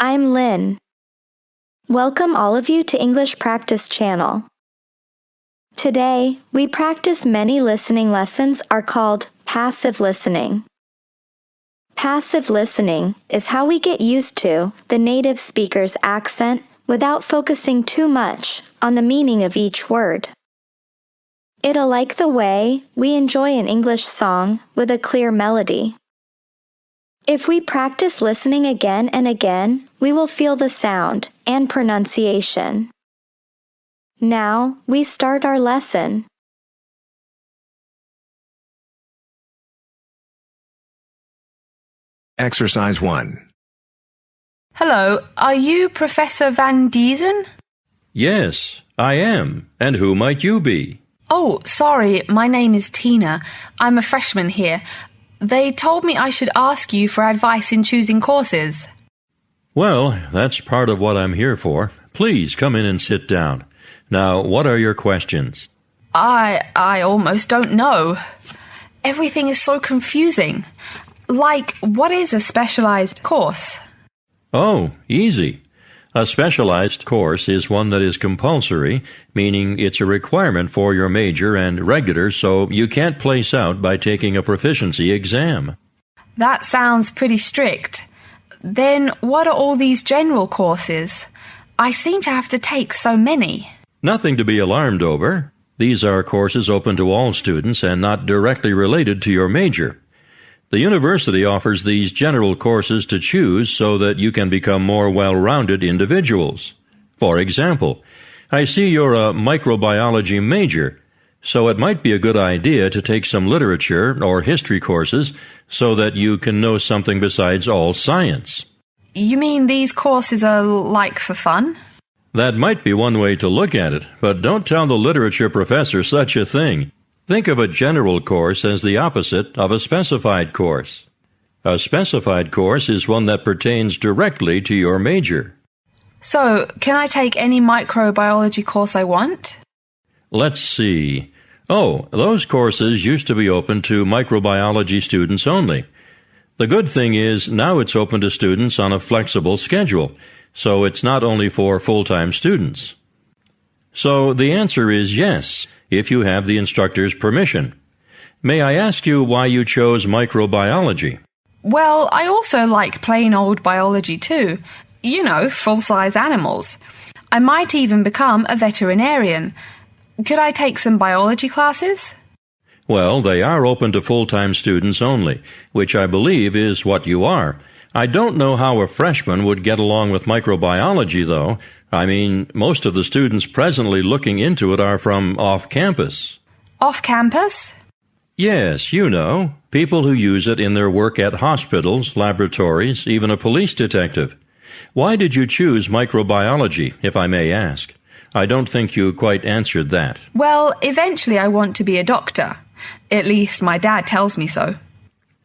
I'm Lynn. Welcome all of you to English Practice Channel. Today, we practice many listening lessons are called passive listening. Passive listening is how we get used to the native speaker's accent without focusing too much on the meaning of each word. It'll like the way we enjoy an English song with a clear melody. If we practice listening again and again, we will feel the sound and pronunciation. Now, we start our lesson. Exercise 1. Hello, are you Professor Van Diesen? Yes, I am. And who might you be? Oh, sorry, my name is Tina. I'm a freshman here. They told me I should ask you for advice in choosing courses. Well, that's part of what I'm here for. Please come in and sit down. Now, what are your questions? I almost don't know. Everything is so confusing. Like, what is a specialized course? Oh, easy. A specialized course is one that is compulsory, meaning it's a requirement for your major and regular, so you can't place out by taking a proficiency exam. That sounds pretty strict. Then what are all these general courses? I seem to have to take so many. Nothing to be alarmed over. These are courses open to all students and not directly related to your major. The university offers these general courses to choose so that you can become more well-rounded individuals. For example, I see you're a microbiology major, so it might be a good idea to take some literature or history courses so that you can know something besides all science. You mean these courses are like for fun? That might be one way to look at it, but don't tell the literature professor such a thing. Think of a general course as the opposite of a specified course. A specified course is one that pertains directly to your major. So, can I take any microbiology course I want? Let's see. Oh, those courses used to be open to microbiology students only. The good thing is now it's open to students on a flexible schedule, so it's not only for full-time students. So the answer is yes, if you have the instructor's permission. May I ask you why you chose microbiology? Well, I also like plain old biology too. You know, full-size animals. I might even become a veterinarian. Could I take some biology classes? Well, they are open to full-time students only, which I believe is what you are. I don't know how a freshman would get along with microbiology, though. I mean, most of the students presently looking into it are from off-campus. Off-campus? Yes, you know, people who use it in their work at hospitals, laboratories, even a police detective. Why did you choose microbiology, if I may ask? I don't think you quite answered that. Well, eventually I want to be a doctor. At least my dad tells me so.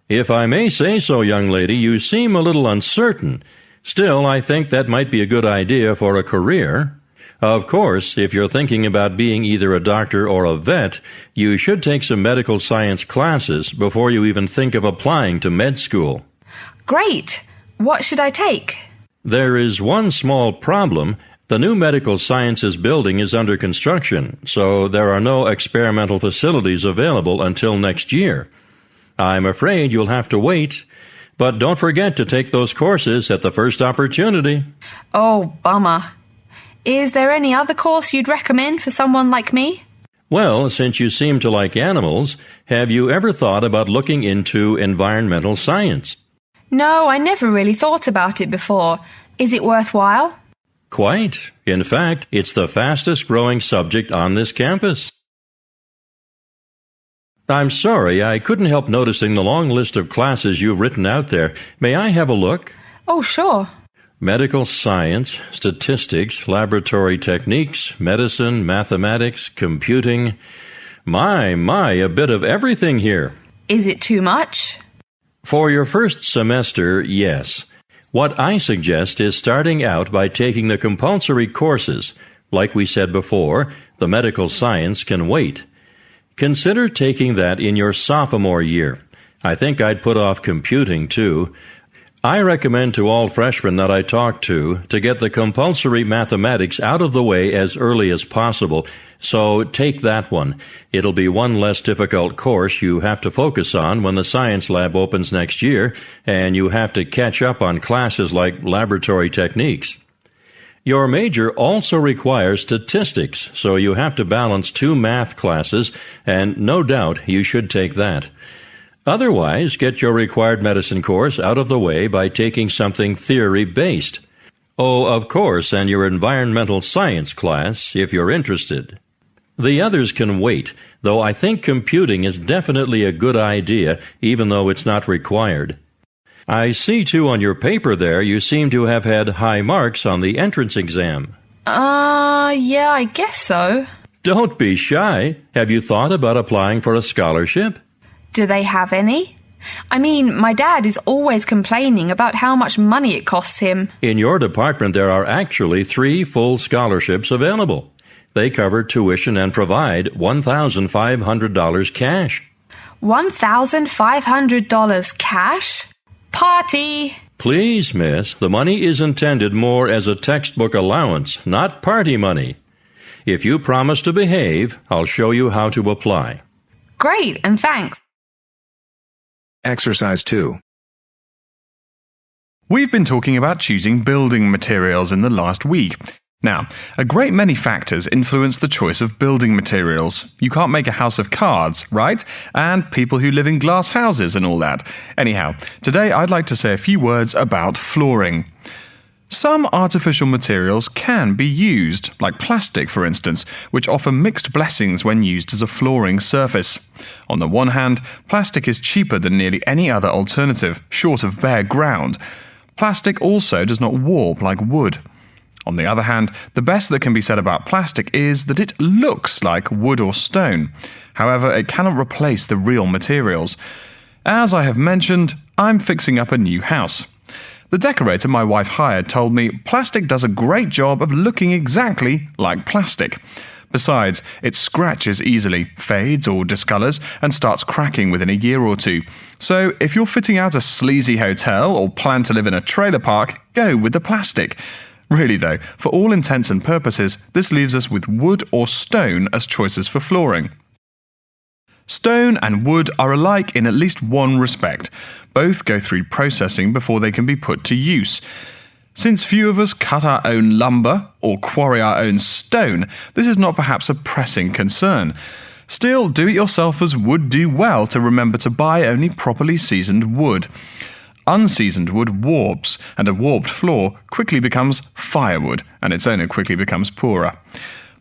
If I may say so, young lady, you seem a little uncertain. Still, I think that might be a good idea for a career. Of course, if you're thinking about being either a doctor or a vet, you should take some medical science classes before you even think of applying to med school. Great! What should I take? There is one small problem. The new medical sciences building is under construction, so there are no experimental facilities available until next year. I'm afraid you'll have to wait. But don't forget to take those courses at the first opportunity. Oh, bummer. Is there any other course you'd recommend for someone like me? Well, since you seem to like animals, have you ever thought about looking into environmental science? No, I never really thought about it before. Is it worthwhile? Quite. In fact, it's the fastest growing subject on this campus. I'm sorry, I couldn't help noticing the long list of classes you've written out there. May I have a look? Oh, sure. Medical science, statistics, laboratory techniques, medicine, mathematics, computing. My, a bit of everything here. Is it too much? For your first semester, yes. What I suggest is starting out by taking the compulsory courses. Like we said before, the medical science can wait. Consider taking that in your sophomore year. I think I'd put off computing, too. I recommend to all freshmen that I talk to get the compulsory mathematics out of the way as early as possible, so take that one. It'll be one less difficult course you have to focus on when the science lab opens next year, and you have to catch up on classes like laboratory techniques. Your major also requires statistics, so you have to balance 2 math classes, and no doubt you should take that. Otherwise, get your required medicine course out of the way by taking something theory-based. Oh, of course, and your environmental science class, if you're interested. The others can wait, though I think computing is definitely a good idea, even though it's not required. I see, too, on your paper there, you seem to have had high marks on the entrance exam. Yeah, I guess so. Don't be shy. Have you thought about applying for a scholarship? Do they have any? I mean, my dad is always complaining about how much money it costs him. In your department, there are actually 3 full scholarships available. They cover tuition and provide $1,500 cash. $1,500 cash? Party! Please, miss, the money is intended more as a textbook allowance, not party money. If you promise to behave, I'll show you how to apply. Great, and thanks. Exercise 2. We've been talking about choosing building materials in the last week. Now, a great many factors influence the choice of building materials. You can't make a house of cards, right? And people who live in glass houses and all that. Anyhow, today I'd like to say a few words about flooring. Some artificial materials can be used, like plastic for instance, which offer mixed blessings when used as a flooring surface. On the one hand, plastic is cheaper than nearly any other alternative, short of bare ground. Plastic also does not warp like wood. On the other hand, the best that can be said about plastic is that it looks like wood or stone. However, it cannot replace the real materials. As I have mentioned, I'm fixing up a new house. The decorator my wife hired told me plastic does a great job of looking exactly like plastic. Besides, it scratches easily, fades or discolors, and starts cracking within a year or 2. So if you're fitting out a sleazy hotel or plan to live in a trailer park, go with the plastic. Really though, for all intents and purposes, this leaves us with wood or stone as choices for flooring. Stone and wood are alike in at least one respect. Both go through processing before they can be put to use. Since few of us cut our own lumber or quarry our own stone, this is not perhaps a pressing concern. Still, do-it-yourselfers would do well to remember to buy only properly seasoned wood. Unseasoned wood warps, and a warped floor quickly becomes firewood, and its owner quickly becomes poorer.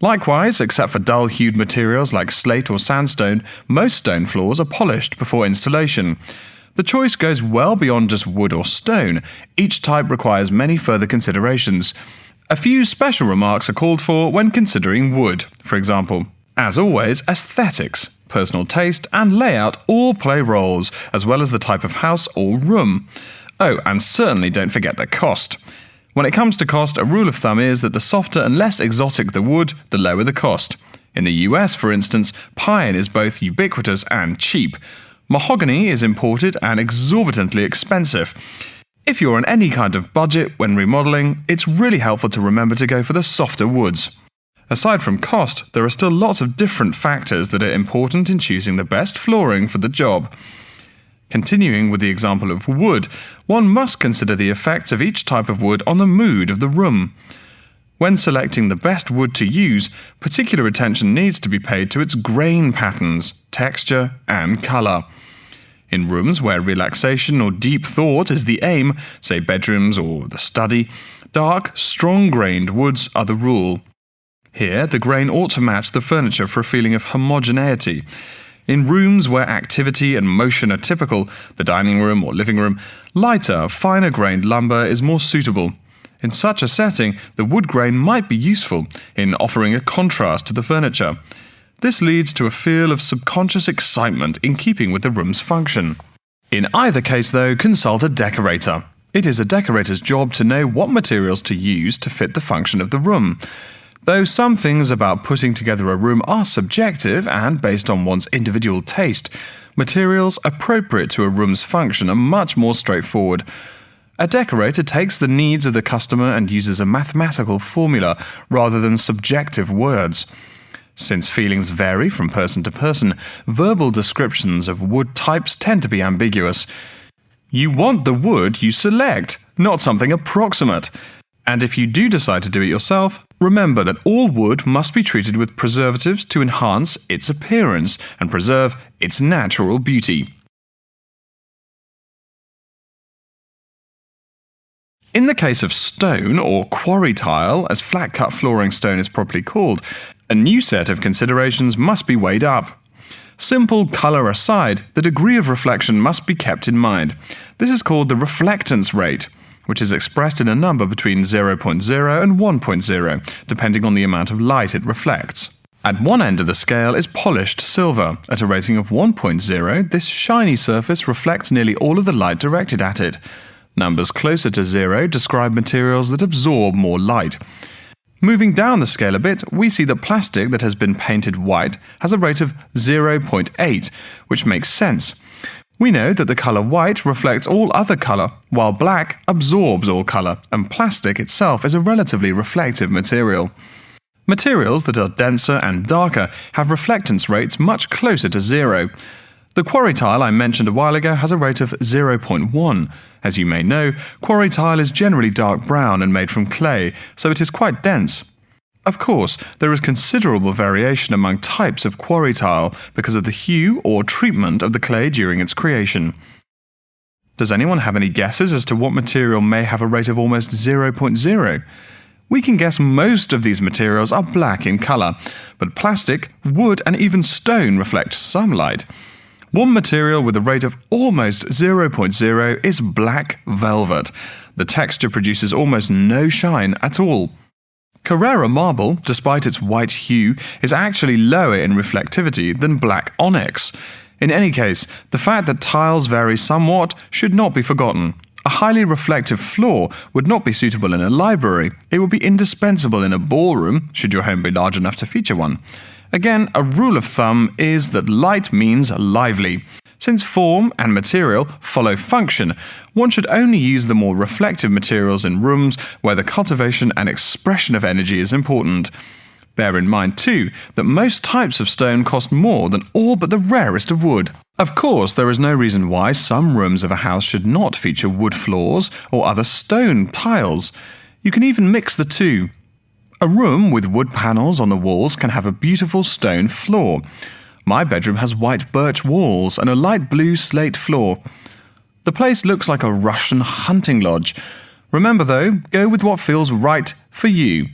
Likewise, except for dull-hued materials like slate or sandstone, most stone floors are polished before installation. The choice goes well beyond just wood or stone. Each type requires many further considerations. A few special remarks are called for when considering wood. For example, as always, aesthetics, personal taste, and layout all play roles, as well as the type of house or room. Oh, and certainly don't forget the cost. When it comes to cost, a rule of thumb is that the softer and less exotic the wood, the lower the cost. In the US, for instance, pine is both ubiquitous and cheap. Mahogany is imported and exorbitantly expensive. If you're on any kind of budget when remodeling, it's really helpful to remember to go for the softer woods. Aside from cost, there are still lots of different factors that are important in choosing the best flooring for the job. Continuing with the example of wood, one must consider the effects of each type of wood on the mood of the room. When selecting the best wood to use, particular attention needs to be paid to its grain patterns, texture, and color. In rooms where relaxation or deep thought is the aim, say bedrooms or the study, dark, strong-grained woods are the rule. Here, the grain ought to match the furniture for a feeling of homogeneity. In rooms where activity and motion are typical, the dining room or living room, lighter, finer-grained lumber is more suitable. In such a setting, the wood grain might be useful in offering a contrast to the furniture. This leads to a feel of subconscious excitement in keeping with the room's function. In either case, though, consult a decorator. It is a decorator's job to know what materials to use to fit the function of the room. Though some things about putting together a room are subjective and based on one's individual taste, materials appropriate to a room's function are much more straightforward. A decorator takes the needs of the customer and uses a mathematical formula rather than subjective words. Since feelings vary from person to person, verbal descriptions of wood types tend to be ambiguous. You want the wood you select, not something approximate. And if you do decide to do it yourself, remember that all wood must be treated with preservatives to enhance its appearance and preserve its natural beauty. In the case of stone, or quarry tile, as flat-cut flooring stone is properly called, a new set of considerations must be weighed up. Simple colour aside, the degree of reflection must be kept in mind. This is called the reflectance rate, which is expressed in a number between 0.0 and 1.0, depending on the amount of light it reflects. At one end of the scale is polished silver. At a rating of 1.0, this shiny surface reflects nearly all of the light directed at it. Numbers closer to 0 describe materials that absorb more light. Moving down the scale a bit, we see that plastic that has been painted white has a rate of 0.8, which makes sense. We know that the colour white reflects all other colour, while black absorbs all colour, and plastic itself is a relatively reflective material. Materials that are denser and darker have reflectance rates much closer to 0. The quarry tile I mentioned a while ago has a rate of 0.1. As you may know, quarry tile is generally dark brown and made from clay, so it is quite dense. Of course, there is considerable variation among types of quarry tile because of the hue or treatment of the clay during its creation. Does anyone have any guesses as to what material may have a rate of almost 0.0? We can guess most of these materials are black in colour, but plastic, wood and even stone reflect some light. One material with a rate of almost 0.0 is black velvet. The texture produces almost no shine at all. Carrara marble, despite its white hue, is actually lower in reflectivity than black onyx. In any case, the fact that tiles vary somewhat should not be forgotten. A highly reflective floor would not be suitable in a library. It would be indispensable in a ballroom, should your home be large enough to feature one. Again, a rule of thumb is that light means lively. Since form and material follow function, one should only use the more reflective materials in rooms where the cultivation and expression of energy is important. Bear in mind, too, that most types of stone cost more than all but the rarest of wood. Of course, there is no reason why some rooms of a house should not feature wood floors or other stone tiles. You can even mix the two. A room with wood panels on the walls can have a beautiful stone floor. My bedroom has white birch walls and a light blue slate floor. The place looks like a Russian hunting lodge. Remember though, go with what feels right for you.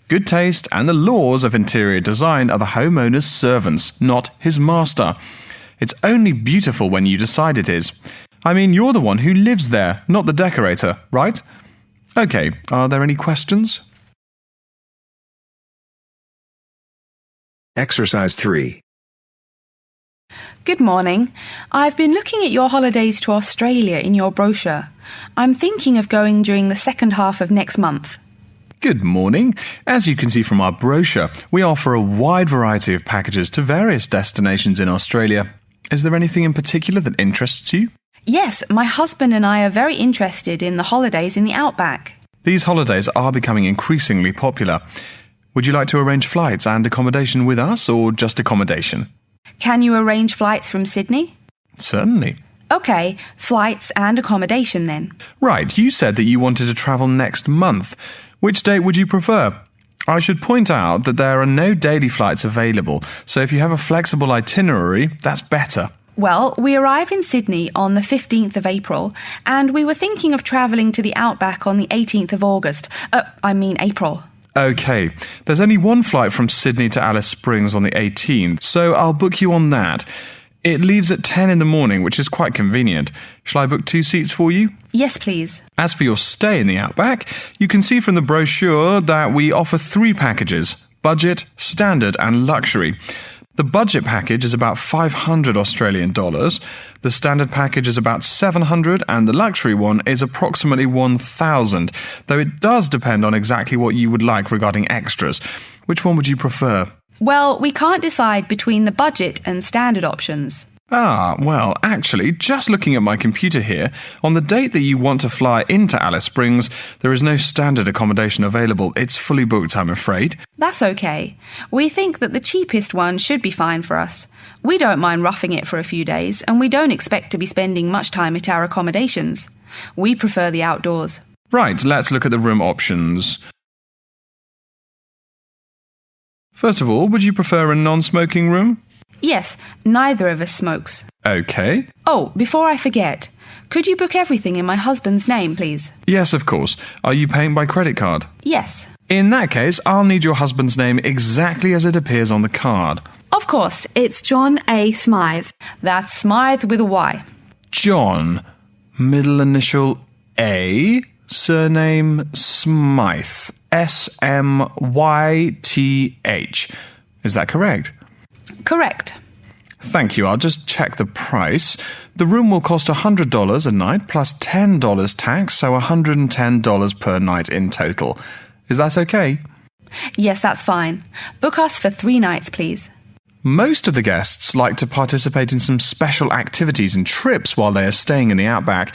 Good taste and the laws of interior design are the homeowner's servants, not his master. It's only beautiful when you decide it is. I mean, you're the one who lives there, not the decorator, right? Okay, are there any questions? Exercise 3. Good morning. I've been looking at your holidays to Australia in your brochure. I'm thinking of going during the second half of next month. Good morning. As you can see from our brochure, we offer a wide variety of packages to various destinations in Australia. Is there anything in particular that interests you? Yes, my husband and I are very interested in the holidays in the outback. These holidays are becoming increasingly popular. Would you like to arrange flights and accommodation with us, or just accommodation? Can you arrange flights from Sydney? Certainly. OK, flights and accommodation then. Right, you said that you wanted to travel next month. Which date would you prefer? I should point out that there are no daily flights available, so if you have a flexible itinerary, that's better. Well, we arrive in Sydney on the 15th of April, and we were thinking of travelling to the outback on the 18th of August. April. OK, there's only one flight from Sydney to Alice Springs on the 18th, so I'll book you on that. It leaves at 10 in the morning, which is quite convenient. Shall I book 2 seats for you? Yes, please. As for your stay in the outback, you can see from the brochure that we offer 3 packages: budget, standard and luxury. The budget package is about $500 Australian dollars, the standard package is about $700 and the luxury one is approximately $1,000, though it does depend on exactly what you would like regarding extras. Which one would you prefer? Well, we can't decide between the budget and standard options. Well, actually, just looking at my computer here, on the date that you want to fly into Alice Springs, there is no standard accommodation available. It's fully booked, I'm afraid. That's okay. We think that the cheapest one should be fine for us. We don't mind roughing it for a few days, and we don't expect to be spending much time at our accommodations. We prefer the outdoors. Right, let's look at the room options. First of all, would you prefer a non-smoking room? Yes, neither of us smokes. Okay. Oh, before I forget, could you book everything in my husband's name, please? Yes, of course. Are you paying by credit card? Yes. In that case, I'll need your husband's name exactly as it appears on the card. Of course, it's John A. Smythe. That's Smythe with a Y. John, middle initial A, surname Smythe. S-M-Y-T-H. Is that correct? Correct. Thank you. I'll just check the price. The room will cost $100 a night plus $10 tax, so $110 per night in total. Is that okay? Yes, that's fine. Book us for 3 nights, please. Most of the guests like to participate in some special activities and trips while they are staying in the outback.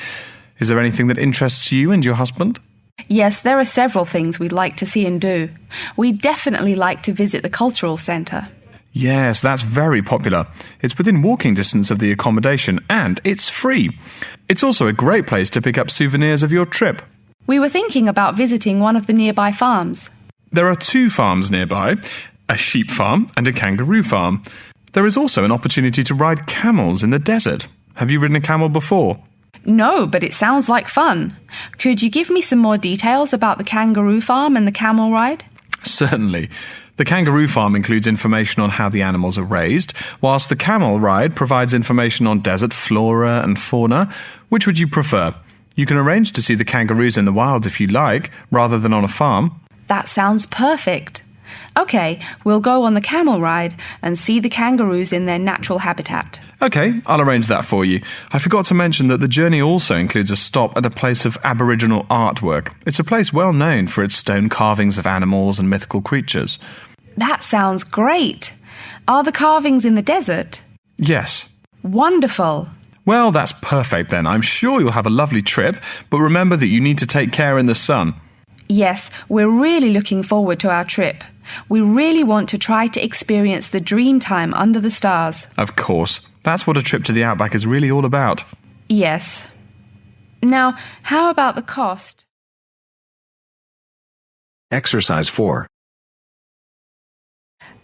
Is there anything that interests you and your husband? Yes, there are several things we'd like to see and do. We'd definitely like to visit the cultural centre. Yes, that's very popular. It's within walking distance of the accommodation and it's free. It's also a great place to pick up souvenirs of your trip. We were thinking about visiting one of the nearby farms. There are 2 farms nearby, a sheep farm and a kangaroo farm. There is also an opportunity to ride camels in the desert. Have you ridden a camel before? No, but it sounds like fun. Could you give me some more details about the kangaroo farm and the camel ride? Certainly. The kangaroo farm includes information on how the animals are raised, whilst the camel ride provides information on desert flora and fauna. Which would you prefer? You can arrange to see the kangaroos in the wild if you like, rather than on a farm. That sounds perfect. Okay, we'll go on the camel ride and see the kangaroos in their natural habitat. Okay, I'll arrange that for you. I forgot to mention that the journey also includes a stop at a place of Aboriginal artwork. It's a place well known for its stone carvings of animals and mythical creatures. That sounds great. Are the carvings in the desert? Yes. Wonderful. Well, that's perfect then. I'm sure you'll have a lovely trip, but remember that you need to take care in the sun. Yes, we're really looking forward to our trip. We really want to try to experience the dream time under the stars. Of course. That's what a trip to the outback is really all about. Yes. Now, how about the cost? Exercise 4.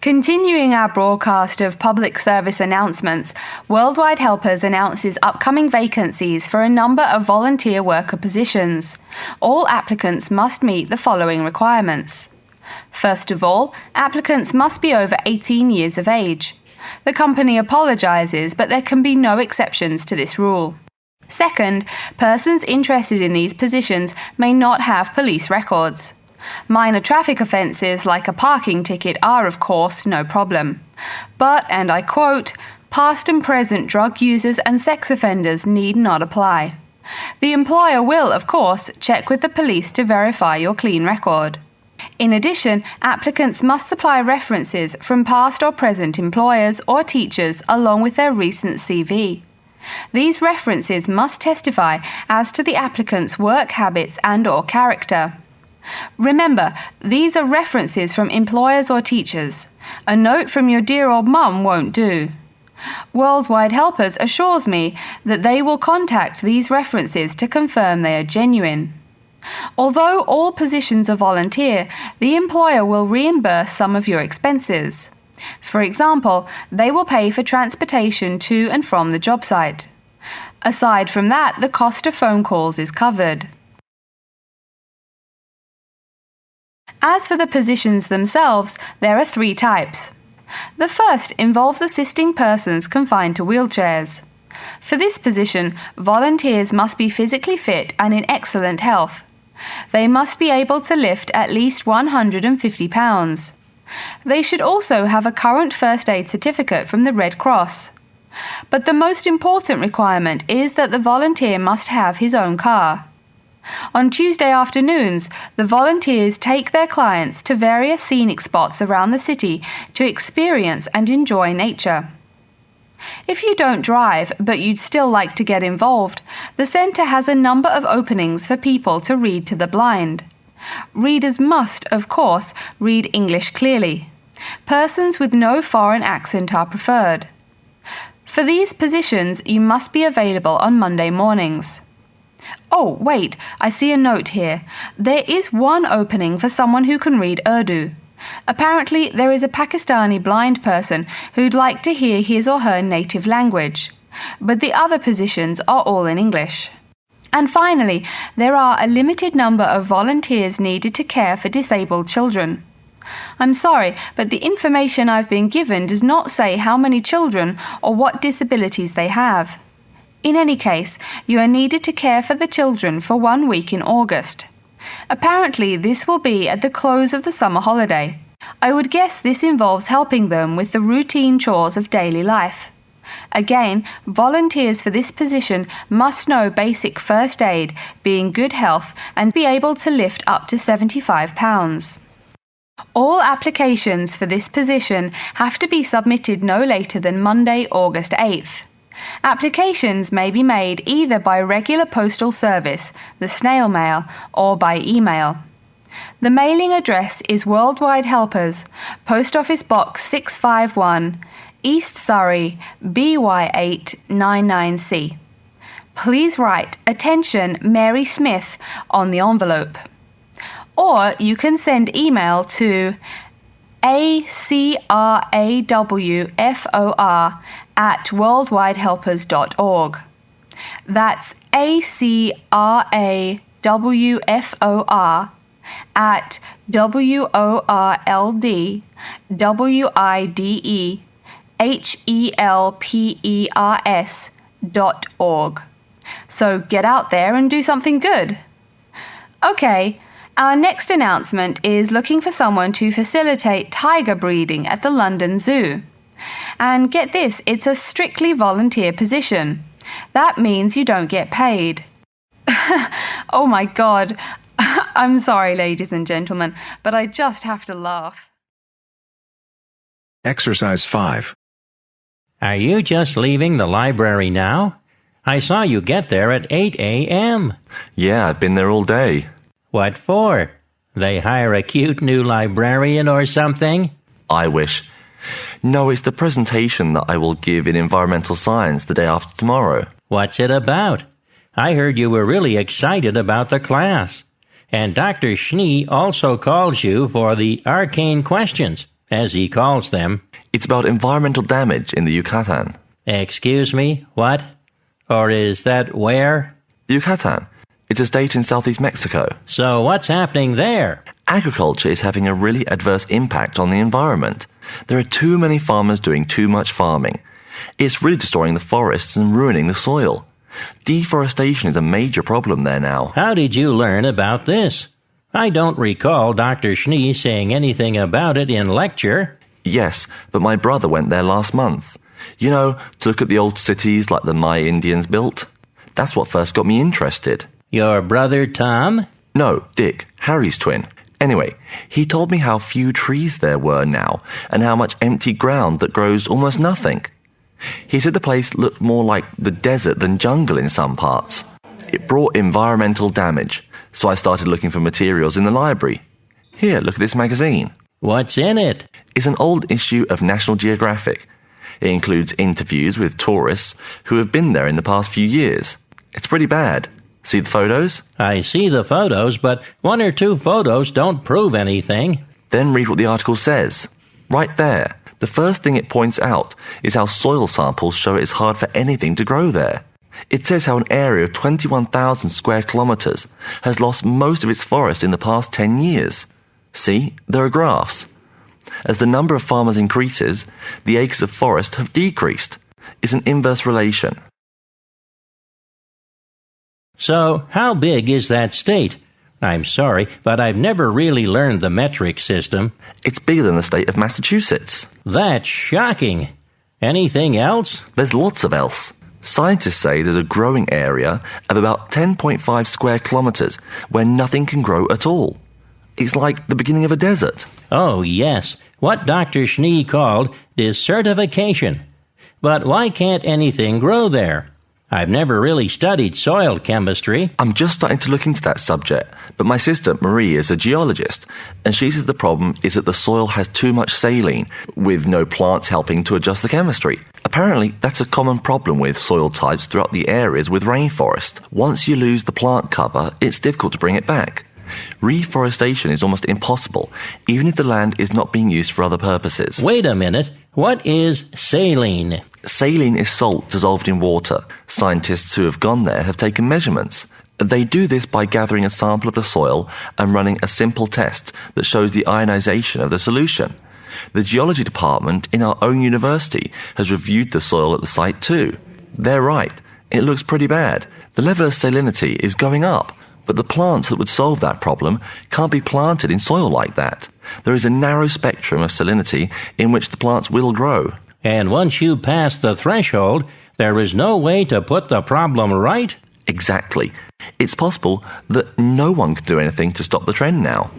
Continuing our broadcast of public service announcements, Worldwide Helpers announces upcoming vacancies for a number of volunteer worker positions. All applicants must meet the following requirements. First of all, applicants must be over 18 years of age. The company apologises, but there can be no exceptions to this rule. Second, persons interested in these positions may not have police records. Minor traffic offences like a parking ticket are, of course, no problem. But, and I quote, past and present drug users and sex offenders need not apply. The employer will, of course, check with the police to verify your clean record. In addition, applicants must supply references from past or present employers or teachers along with their recent CV. These references must testify as to the applicant's work habits and/or character. Remember, these are references from employers or teachers. A note from your dear old mum won't do. Worldwide Helpers assures me that they will contact these references to confirm they are genuine. Although all positions are volunteer, the employer will reimburse some of your expenses. For example, they will pay for transportation to and from the job site. Aside from that, the cost of phone calls is covered. As for the positions themselves, there are 3 types. The first involves assisting persons confined to wheelchairs. For this position, volunteers must be physically fit and in excellent health. They must be able to lift at least 150 pounds. They should also have a current first aid certificate from the Red Cross. But the most important requirement is that the volunteer must have his own car. On Tuesday afternoons, the volunteers take their clients to various scenic spots around the city to experience and enjoy nature. If you don't drive, but you'd still like to get involved, the centre has a number of openings for people to read to the blind. Readers must, of course, read English clearly. Persons with no foreign accent are preferred. For these positions, you must be available on Monday mornings. Oh, wait, I see a note here. There is one opening for someone who can read Urdu. Apparently, there is a Pakistani blind person who'd like to hear his or her native language, but the other positions are all in English. And finally, there are a limited number of volunteers needed to care for disabled children. I'm sorry, but the information I've been given does not say how many children or what disabilities they have. In any case, you are needed to care for the children for 1 week in August. Apparently, this will be at the close of the summer holiday. I would guess this involves helping them with the routine chores of daily life. Again, volunteers for this position must know basic first aid, be in good health, and be able to lift up to 75 pounds. All applications for this position have to be submitted no later than Monday, August 8th. Applications may be made either by regular postal service, the snail mail, or by email. The mailing address is Worldwide Helpers, Post Office Box 651, East Surrey, BY8 99C. Please write "Attention Mary Smith" on the envelope. Or you can send email to acrawfor@worldwidehelpers.org. That's acrawfor@worldwidehelpers.org. So get out there and do something good. Okay. Our next announcement is looking for someone to facilitate tiger breeding at the London Zoo. And get this, it's a strictly volunteer position. That means you don't get paid. Oh my God. I'm sorry, ladies and gentlemen, but I just have to laugh. Exercise 5. Are you just leaving the library now? I saw you get there at 8 a.m. Yeah, I've been there all day. What for? They hire a cute new librarian or something? I wish. No, it's the presentation that I will give in environmental science the day after tomorrow. What's it about? I heard you were really excited about the class. And Dr. Schnee also calls you for the arcane questions, as he calls them. It's about environmental damage in the Yucatan. Excuse me, what? Or is that where? The Yucatan. It's a state in southeast Mexico. So what's happening there? Agriculture is having a really adverse impact on the environment. There are too many farmers doing too much farming. It's really destroying the forests and ruining the soil. Deforestation is a major problem there now. How did you learn about this? I don't recall Dr. Schnee saying anything about it in lecture. Yes, but my brother went there last month. You know, to look at the old cities like the Maya Indians built. That's what first got me interested. Your brother Tom? No, Dick, Harry's twin. Anyway, he told me how few trees there were now, and how much empty ground that grows almost nothing. He said the place looked more like the desert than jungle in some parts. It brought environmental damage, so I started looking for materials in the library. Here, look at this magazine. What's in it? It's an old issue of National Geographic. It includes interviews with tourists who have been there in the past few years. It's pretty bad. See the photos? I see the photos, but 1 or 2 photos don't prove anything. Then read what the article says. Right there. The first thing it points out is how soil samples show it's hard for anything to grow there. It says how an area of 21,000 square kilometers has lost most of its forest in the past 10 years. See, there are graphs. As the number of farmers increases, the acres of forest have decreased. It's an inverse relation. So, how big is that state? I'm sorry, but I've never really learned the metric system. It's bigger than the state of Massachusetts. That's shocking. Anything else? There's lots of else. Scientists say there's a growing area of about 10.5 square kilometers where nothing can grow at all. It's like the beginning of a desert. Oh, yes. What Dr. Schnee called desertification. But why can't anything grow there? I've never really studied soil chemistry. I'm just starting to look into that subject, but my sister Marie is a geologist, and she says the problem is that the soil has too much saline, with no plants helping to adjust the chemistry. Apparently, that's a common problem with soil types throughout the areas with rainforest. Once you lose the plant cover, it's difficult to bring it back. Reforestation is almost impossible, even if the land is not being used for other purposes. Wait a minute. What is saline? Saline is salt dissolved in water. Scientists who have gone there have taken measurements. They do this by gathering a sample of the soil and running a simple test that shows the ionization of the solution. The geology department in our own university has reviewed the soil at the site too. They're right. It looks pretty bad. The level of salinity is going up, but the plants that would solve that problem can't be planted in soil like that. There is a narrow spectrum of salinity in which the plants will grow. And once you pass the threshold, there is no way to put the problem right? Exactly. It's possible that no one can do anything to stop the trend now.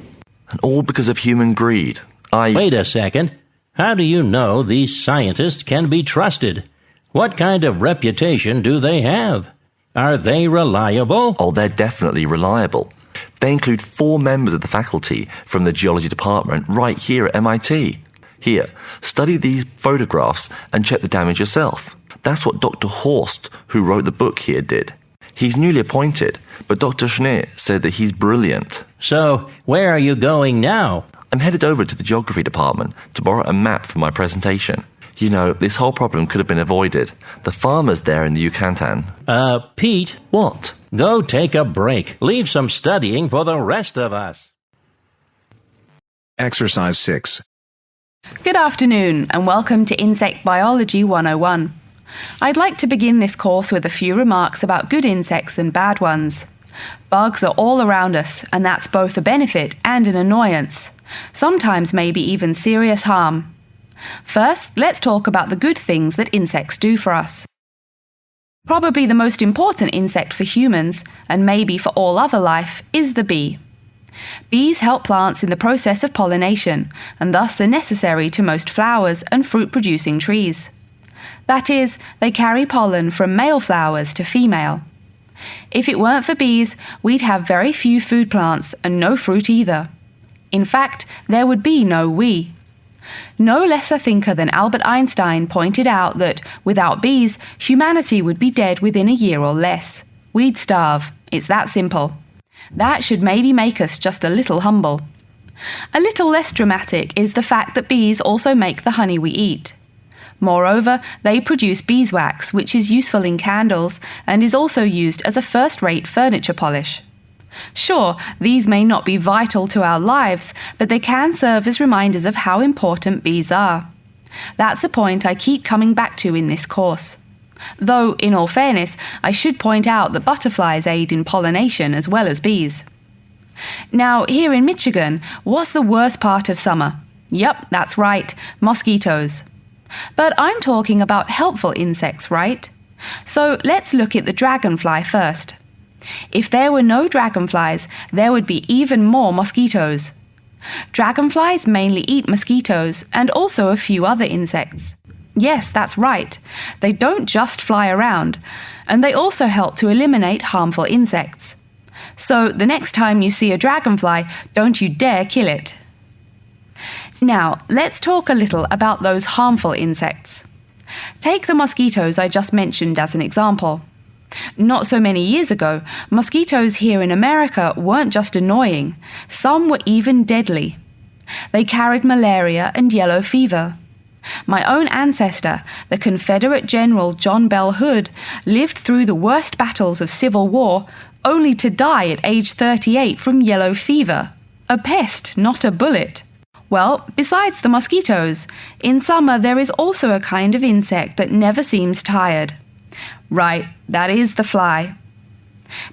And all because of human greed. Wait a second. How do you know these scientists can be trusted? What kind of reputation do they have? Are they reliable? Oh, they're definitely reliable. They include 4 members of the faculty from the geology department right here at MIT. Here, study these photographs and check the damage yourself. That's what Dr. Horst, who wrote the book here, did. He's newly appointed, but Dr. Schneer said that he's brilliant. So, where are you going now? I'm headed over to the geography department to borrow a map for my presentation. You know, this whole problem could have been avoided. The farmers there in the Yucatan. Pete? What? Go take a break. Leave some studying for the rest of us. Exercise 6. Good afternoon and welcome to Insect Biology 101. I'd like to begin this course with a few remarks about good insects and bad ones. Bugs are all around us, and that's both a benefit and an annoyance. Sometimes maybe even serious harm. First, let's talk about the good things that insects do for us. Probably the most important insect for humans, and maybe for all other life, is the bee. Bees help plants in the process of pollination, and thus are necessary to most flowers and fruit-producing trees. That is, they carry pollen from male flowers to female. If it weren't for bees, we'd have very few food plants and no fruit either. In fact, there would be no we. No less a thinker than Albert Einstein pointed out that, without bees, humanity would be dead within a year or less. We'd starve. It's that simple. That should maybe make us just a little humble. A little less dramatic is the fact that bees also make the honey we eat. Moreover, they produce beeswax, which is useful in candles and is also used as a first-rate furniture polish. Sure, these may not be vital to our lives, but they can serve as reminders of how important bees are. That's a point I keep coming back to in this course. Though, in all fairness, I should point out that butterflies aid in pollination as well as bees. Now, here in Michigan, what's the worst part of summer? Yep, that's right, mosquitoes. But I'm talking about helpful insects, right? So let's look at the dragonfly first. If there were no dragonflies, there would be even more mosquitoes. Dragonflies mainly eat mosquitoes and also a few other insects. Yes, that's right. They don't just fly around, and they also help to eliminate harmful insects. So the next time you see a dragonfly, don't you dare kill it. Now, let's talk a little about those harmful insects. Take the mosquitoes I just mentioned as an example. Not so many years ago, mosquitoes here in America weren't just annoying, some were even deadly. They carried malaria and yellow fever. My own ancestor, the Confederate General John Bell Hood, lived through the worst battles of Civil War, only to die at age 38 from yellow fever. A pest, not a bullet. Well, besides the mosquitoes, in summer there is also a kind of insect that never seems tired. Right, that is the fly.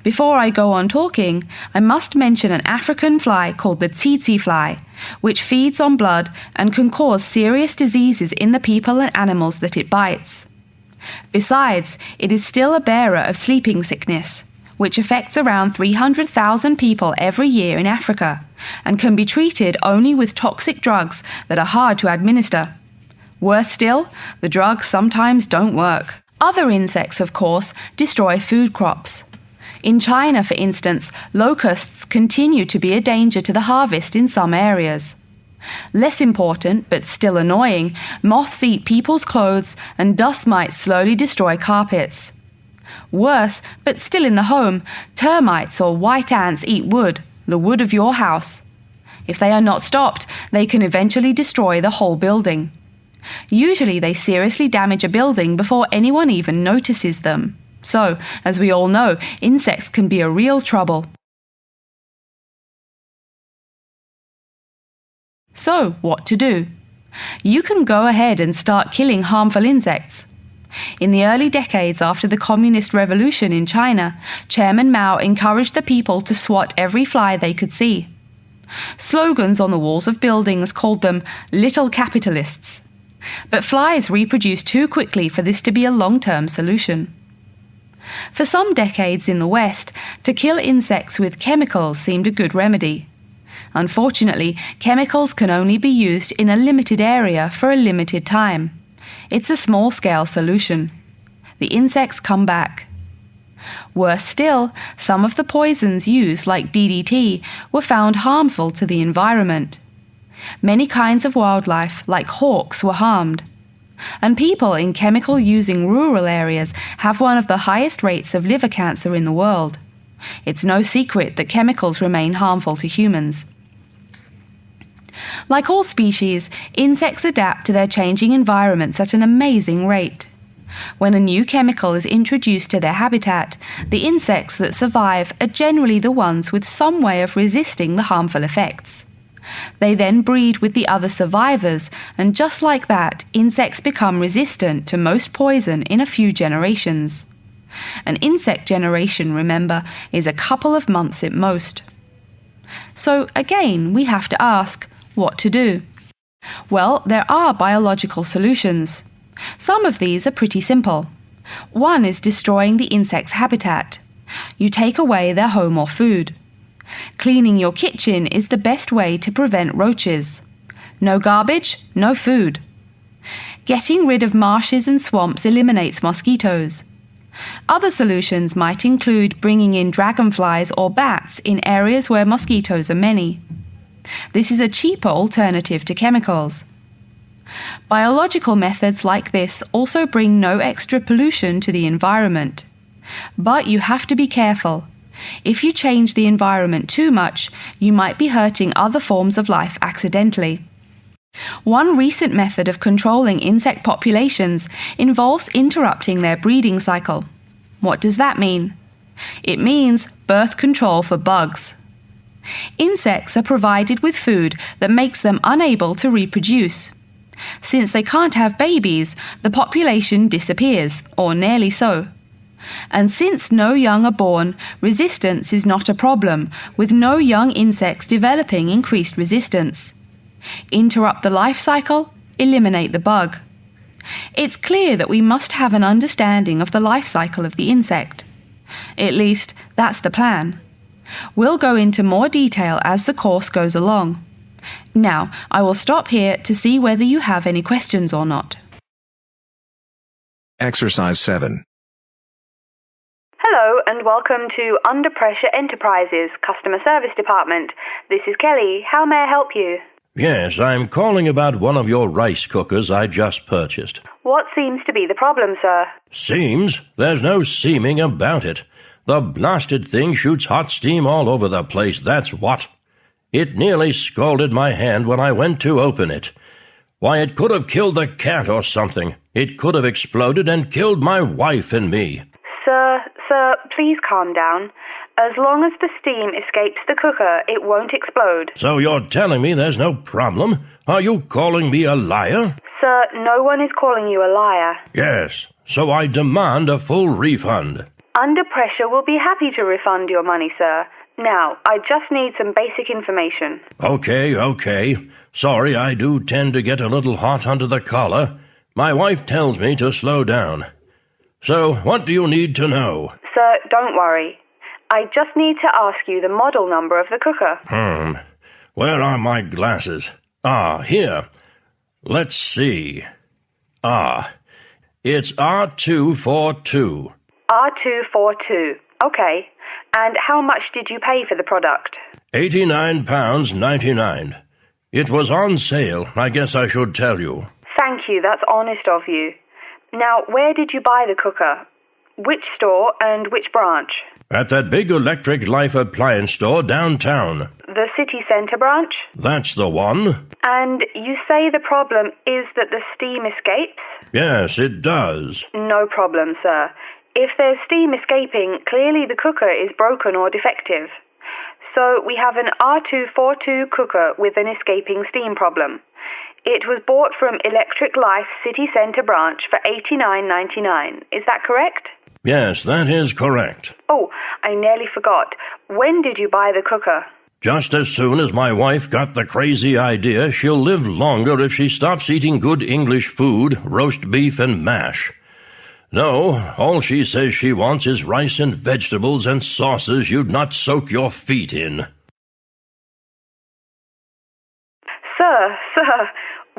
Before I go on talking, I must mention an African fly called the tsetse fly, which feeds on blood and can cause serious diseases in the people and animals that it bites. Besides, it is still a bearer of sleeping sickness, which affects around 300,000 people every year in Africa, and can be treated only with toxic drugs that are hard to administer. Worse still, the drugs sometimes don't work. Other insects, of course, destroy food crops. In China, for instance, locusts continue to be a danger to the harvest in some areas. Less important, but still annoying, moths eat people's clothes and dust mites slowly destroy carpets. Worse, but still in the home, termites or white ants eat wood, the wood of your house. If they are not stopped, they can eventually destroy the whole building. Usually they seriously damage a building before anyone even notices them. So, as we all know, insects can be a real trouble. So, what to do? You can go ahead and start killing harmful insects. In the early decades after the Communist Revolution in China, Chairman Mao encouraged the people to swat every fly they could see. Slogans on the walls of buildings called them little capitalists. But flies reproduce too quickly for this to be a long-term solution. For some decades in the West, to kill insects with chemicals seemed a good remedy. Unfortunately, chemicals can only be used in a limited area for a limited time. It's a small-scale solution. The insects come back. Worse still, some of the poisons used, like DDT, were found harmful to the environment. Many kinds of wildlife, like hawks, were harmed. And people in chemical-using rural areas have one of the highest rates of liver cancer in the world. It's no secret that chemicals remain harmful to humans. Like all species, insects adapt to their changing environments at an amazing rate. When a new chemical is introduced to their habitat, the insects that survive are generally the ones with some way of resisting the harmful effects. They then breed with the other survivors, and just like that, insects become resistant to most poison in a few generations. An insect generation, remember, is a couple of months at most. So again, we have to ask, what to do? Well, there are biological solutions. Some of these are pretty simple. One is destroying the insect's habitat. You take away their home or food. Cleaning your kitchen is the best way to prevent roaches. No garbage, no food. Getting rid of marshes and swamps eliminates mosquitoes. Other solutions might include bringing in dragonflies or bats in areas where mosquitoes are many. This is a cheaper alternative to chemicals. Biological methods like this also bring no extra pollution to the environment. But you have to be careful. If you change the environment too much, you might be hurting other forms of life accidentally. One recent method of controlling insect populations involves interrupting their breeding cycle. What does that mean? It means birth control for bugs. Insects are provided with food that makes them unable to reproduce. Since they can't have babies, the population disappears, or nearly so. And since no young are born, resistance is not a problem, with no young insects developing increased resistance. Interrupt the life cycle, eliminate the bug. It's clear that we must have an understanding of the life cycle of the insect. At least, that's the plan. We'll go into more detail as the course goes along. Now, I will stop here to see whether you have any questions or not. Exercise 7. Hello and welcome to Under Pressure Enterprises Customer Service Department. This is Kelly. How may I help you? Yes, I'm calling about one of your rice cookers I just purchased. What seems to be the problem, sir? Seems? There's no seeming about it. The blasted thing shoots hot steam all over the place, that's what. It nearly scalded my hand when I went to open it. Why, it could have killed the cat or something. It could have exploded and killed my wife and me. Sir, please calm down. As long as the steam escapes the cooker, it won't explode. So you're telling me there's no problem? Are you calling me a liar? Sir, no one is calling you a liar. Yes, so I demand a full refund. Under Pressure will be happy to refund your money, sir. Now, I just need some basic information. Okay. Sorry, I do tend to get a little hot under the collar. My wife tells me to slow down. So, what do you need to know? Sir, don't worry. I just need to ask you the model number of the cooker. Where are my glasses? Ah, here. Let's see. It's R242. R242. Okay. And how much did you pay for the product? £89.99. It was on sale, I guess I should tell you. Thank you, that's honest of you. Now, where did you buy the cooker? Which store and which branch? At that big Electric Life appliance store downtown. The city centre branch? That's the one. And you say the problem is that the steam escapes? Yes, it does. No problem, sir. If there's steam escaping, clearly the cooker is broken or defective. So we have an R242 cooker with an escaping steam problem. It was bought from Electric Life City Centre branch for $89.99. Is that correct? Yes, that is correct. Oh, I nearly forgot. When did you buy the cooker? Just as soon as my wife got the crazy idea she'll live longer if she stops eating good English food, roast beef and mash. No, all she says she wants is rice and vegetables and sauces you'd not soak your feet in. Sir,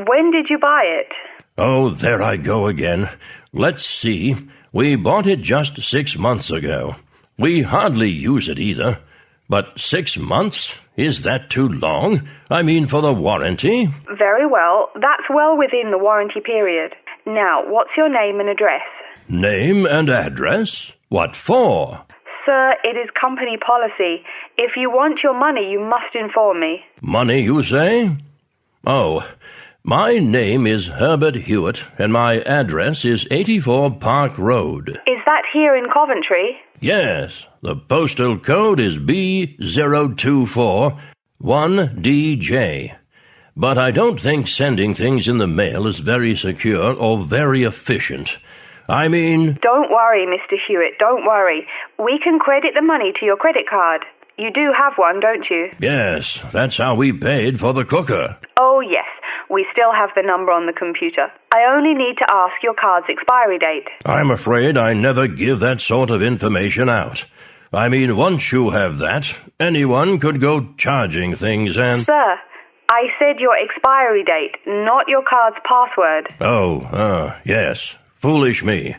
when did you buy it? Oh, there I go again. Let's see. We bought it just 6 months ago. We hardly use it either. But 6 months? Is that too long? I mean, for the warranty? Very well. That's well within the warranty period. Now, what's your name and address? Name and address? What for? Sir, it is company policy. If you want your money, you must inform me. Money, you say? Oh, my name is Herbert Hewitt, and my address is 84 Park Road. Is that here in Coventry? Yes, the postal code is B0241DJ. But I don't think sending things in the mail is very secure or very efficient. I mean... Don't worry, Mr. Hewitt, don't worry. We can credit the money to your credit card. You do have one, don't you? Yes, that's how we paid for the cooker. Oh, yes. We still have the number on the computer. I only need to ask your card's expiry date. I'm afraid I never give that sort of information out. I mean, once you have that, anyone could go charging things and... Sir, I said your expiry date, not your card's password. Oh, yes. Foolish me.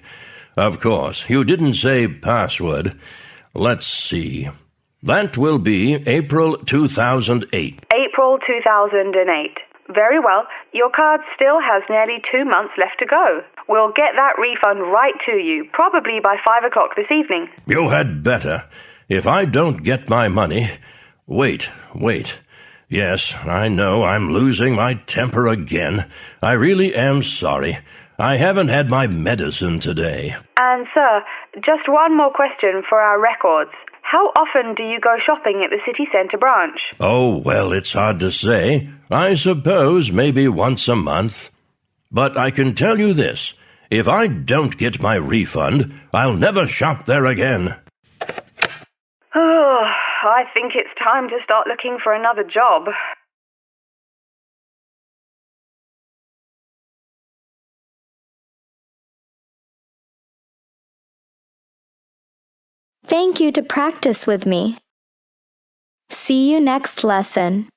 Of course, you didn't say password. Let's see. That will be April 2008. April 2008. Very well. Your card still has nearly 2 months left to go. We'll get that refund right to you, probably by 5 o'clock this evening. You had better. If I don't get my money... Wait. Yes, I know I'm losing my temper again. I really am sorry. I haven't had my medicine today. And, sir, just one more question for our records. How often do you go shopping at the city centre branch? Oh, well, it's hard to say. I suppose maybe once a month. But I can tell you this. If I don't get my refund, I'll never shop there again. Oh, I think it's time to start looking for another job. Thank you to practice with me. See you next lesson.